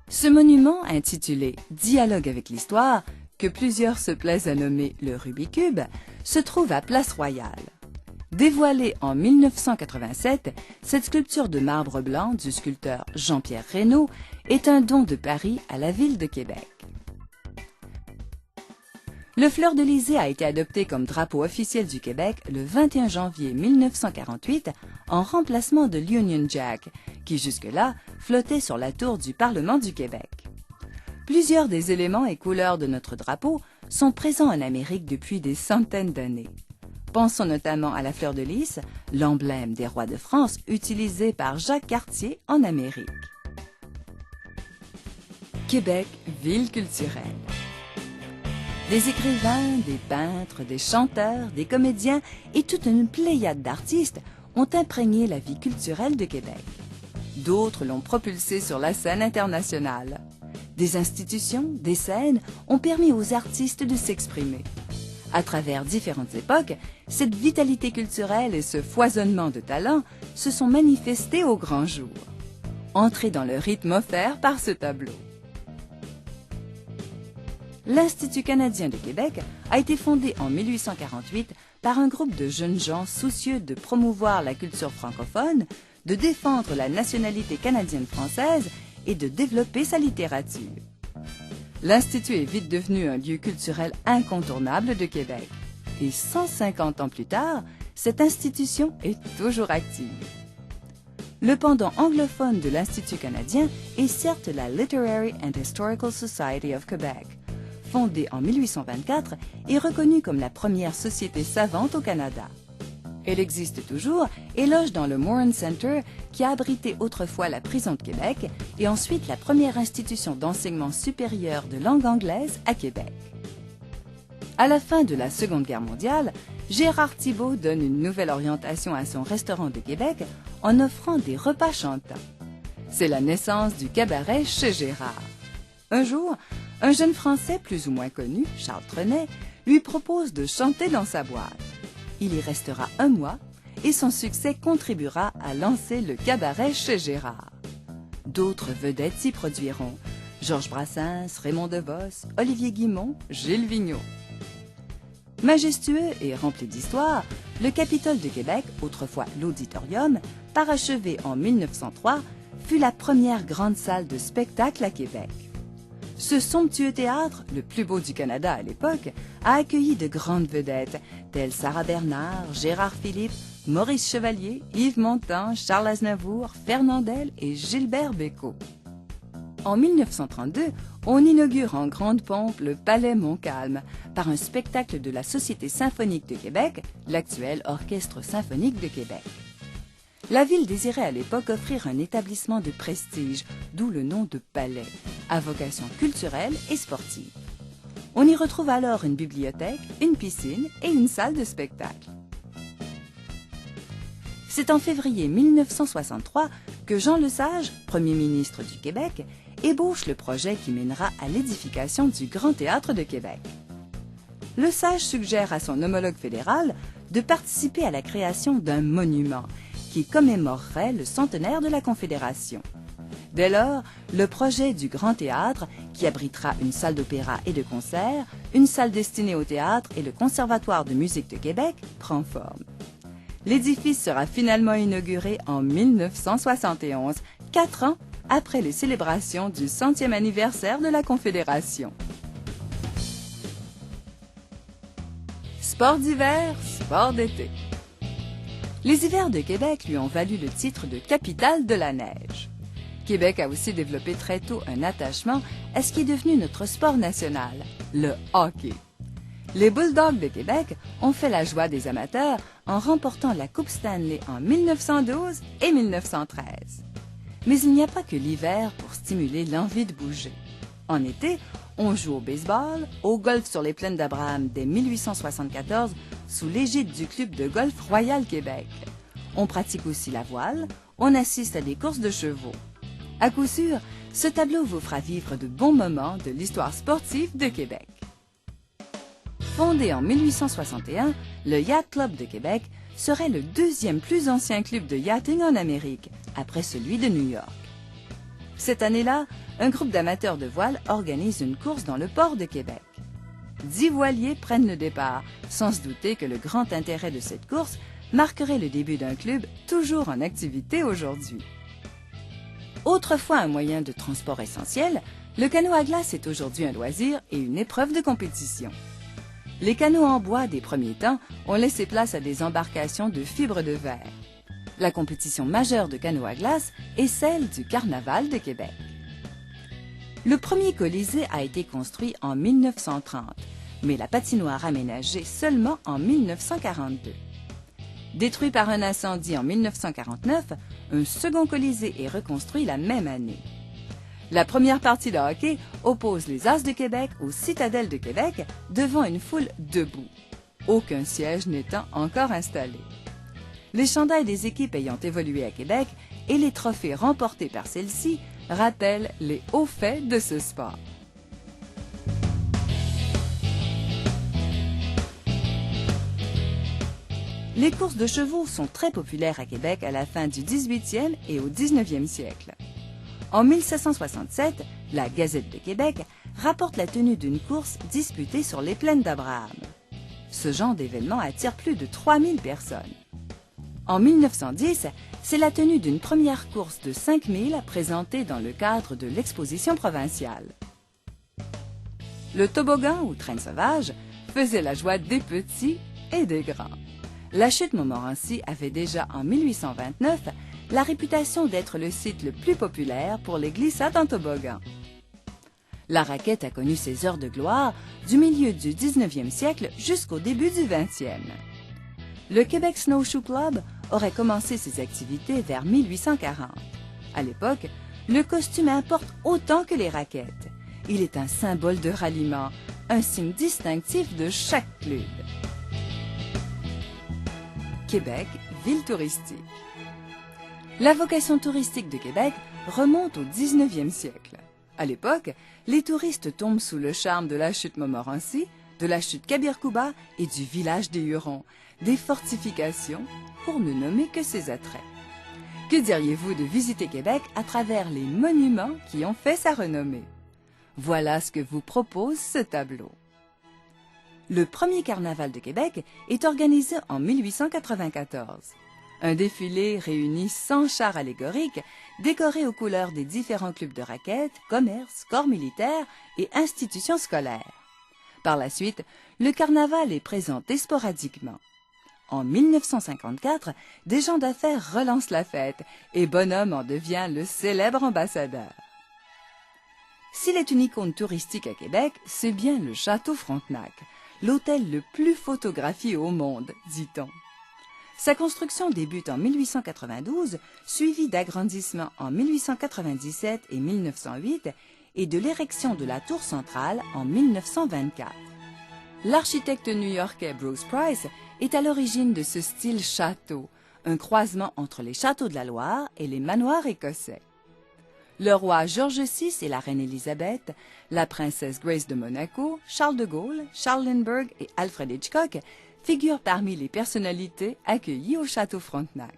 Ce monument, intitulé « Dialogue avec l'histoire », que plusieurs se plaisent à nommer le Rubikube, se trouve à Place Royale. Dévoilée en 1987, cette sculpture de marbre blanc du sculpteur Jean-Pierre Reynaud est un don de Paris à la ville de Québec. Le fleur-de-lysée a été adopté comme drapeau officiel du Québec le 21 janvier 1948 en remplacement de l'Union Jack, qui jusque-là flottait sur la tour du Parlement du Québec. Plusieurs des éléments et couleurs de notre drapeau sont présents en Amérique depuis des centaines d'années. Pensons notamment à la fleur de lys, l'emblème des rois de France utilisé par Jacques Cartier en Amérique. Québec, ville culturelle. Des écrivains, des peintres, des chanteurs, des comédiens et toute une pléiade d'artistes ont imprégné la vie culturelle de Québec. D'autres l'ont propulsée sur la scène internationale. Des institutions, des scènes ont permis aux artistes de s'exprimer. À travers différentes époques, cette vitalité culturelle et ce foisonnement de talents se sont manifestés au grand jour. Entrez dans le rythme offert par ce tableau. L'Institut canadien de Québec a été fondé en 1848 par un groupe de jeunes gens soucieux de promouvoir la culture francophone, de défendre la nationalité canadienne-française et de développer sa littérature. L'Institut est vite devenu un lieu culturel incontournable de Québec. Et 150 ans plus tard, cette institution est toujours active. Le pendant anglophone de l'Institut canadien est certes la Literary and Historical Society of Quebec, fondée en 1824 et reconnue comme la première société savante au Canada. Elle existe toujours et loge dans le Moran Center qui a abrité autrefois la prison de Québec et ensuite la première institution d'enseignement supérieur de langue anglaise à Québec. À la fin de la Seconde Guerre mondiale, Gérard Thibault donne une nouvelle orientation à son restaurant de Québec en offrant des repas chantants. C'est la naissance du cabaret chez Gérard. Un jour, un jeune Français plus ou moins connu, Charles Trenet, lui propose de chanter dans sa boîte. Il y restera un mois et son succès contribuera à lancer le cabaret chez Gérard. D'autres vedettes s'y produiront. Georges Brassens, Raymond DeVos, Olivier Guimond, Gilles Vigneault. Majestueux et rempli d'histoire, le Capitole de Québec, autrefois l'Auditorium, parachevé en 1903, fut la première grande salle de spectacle à Québec. Ce somptueux théâtre, le plus beau du Canada à l'époque, a accueilli de grandes vedettes telles Sarah Bernard, Gérard Philippe, Maurice Chevalier, Yves Montand, Charles Aznavour, Fernandel et Gilbert Bécaud. En 1932, on inaugure en grande pompe le Palais Montcalm par un spectacle de la Société symphonique de Québec, l'actuel Orchestre symphonique de Québec. La ville désirait à l'époque offrir un établissement de prestige, d'où le nom de palais, à vocation culturelle et sportive. On y retrouve alors une bibliothèque, une piscine et une salle de spectacle. C'est en février 1963 que Jean Lesage, Premier ministre du Québec, ébauche le projet qui mènera à l'édification du Grand Théâtre de Québec. Lesage suggère à son homologue fédéral de participer à la création d'un monument qui commémorerait le centenaire de la Confédération. Dès lors, le projet du Grand Théâtre, qui abritera une salle d'opéra et de concert, une salle destinée au théâtre et le Conservatoire de musique de Québec, prend forme. L'édifice sera finalement inauguré en 1971, 4 ans après les célébrations du 100e anniversaire de la Confédération. Sport d'hiver, sport d'été. Les hivers de Québec lui ont valu le titre de capitale de la neige. Québec a aussi développé très tôt un attachement à ce qui est devenu notre sport national, le hockey. Les Bulldogs de Québec ont fait la joie des amateurs en remportant la Coupe Stanley en 1912 et 1913. Mais il n'y a pas que l'hiver pour stimuler l'envie de bouger. En été, on joue au baseball, au golf sur les plaines d'Abraham dès 1874 sous l'égide du club de golf Royal Québec. On pratique aussi la voile, on assiste à des courses de chevaux. À coup sûr, ce tableau vous fera vivre de bons moments de l'histoire sportive de Québec. Fondé en 1861, le Yacht Club de Québec serait le deuxième plus ancien club de yachting en Amérique, après celui de New York. Cette année-là, un groupe d'amateurs de voile organise une course dans le port de Québec. 10 voiliers prennent le départ, sans se douter que le grand intérêt de cette course marquerait le début d'un club toujours en activité aujourd'hui. Autrefois un moyen de transport essentiel, le canot à glace est aujourd'hui un loisir et une épreuve de compétition. Les canots en bois des premiers temps ont laissé place à des embarcations de fibres de verre. La compétition majeure de canot à glace est celle du Carnaval de Québec. Le premier Colisée a été construit en 1930, mais la patinoire aménagée seulement en 1942. Détruit par un incendie en 1949, un second Colisée est reconstruit la même année. La première partie de hockey oppose les As de Québec aux Citadelles de Québec devant une foule debout, aucun siège n'étant encore installé. Les chandails des équipes ayant évolué à Québec et les trophées remportés par celles-ci rappellent les hauts faits de ce sport. Les courses de chevaux sont très populaires à Québec à la fin du 18e et au 19e siècle. En 1767, la Gazette de Québec rapporte la tenue d'une course disputée sur les plaines d'Abraham. Ce genre d'événement attire plus de 3000 personnes. En 1910, c'est la tenue d'une première course de 5000 présentée dans le cadre de l'exposition provinciale. Le toboggan ou traîne sauvage faisait la joie des petits et des grands. La chute Montmorency avait déjà en 1829 la réputation d'être le site le plus populaire pour les glissades en toboggan. La raquette a connu ses heures de gloire du milieu du 19e siècle jusqu'au début du 20e. Le Québec Snowshoe Club aurait commencé ses activités vers 1840. À l'époque, le costume importe autant que les raquettes. Il est un symbole de ralliement, un signe distinctif de chaque club. Québec, ville touristique. La vocation touristique de Québec remonte au 19e siècle. À l'époque, les touristes tombent sous le charme de la chute Montmorency, de la chute Kabirkouba et du village des Hurons, des fortifications, pour ne nommer que ses attraits. Que diriez-vous de visiter Québec à travers les monuments qui ont fait sa renommée? Voilà ce que vous propose ce tableau. Le premier carnaval de Québec est organisé en 1894. Un défilé réunit 100 chars allégoriques décorés aux couleurs des différents clubs de raquettes, commerces, corps militaires et institutions scolaires. Par la suite, le carnaval est présenté sporadiquement. En 1954, des gens d'affaires relancent la fête et Bonhomme en devient le célèbre ambassadeur. S'il est une icône touristique à Québec, c'est bien le Château Frontenac, l'hôtel le plus photographié au monde, dit-on. Sa construction débute en 1892, suivie d'agrandissements en 1897 et 1908 et de l'érection de la tour centrale en 1924. L'architecte new-yorkais Bruce Price est à l'origine de ce style château, un croisement entre les châteaux de la Loire et les manoirs écossais. Le roi George VI et la reine Élisabeth, la princesse Grace de Monaco, Charles de Gaulle, Charles Lindbergh et Alfred Hitchcock figurent parmi les personnalités accueillies au Château Frontenac.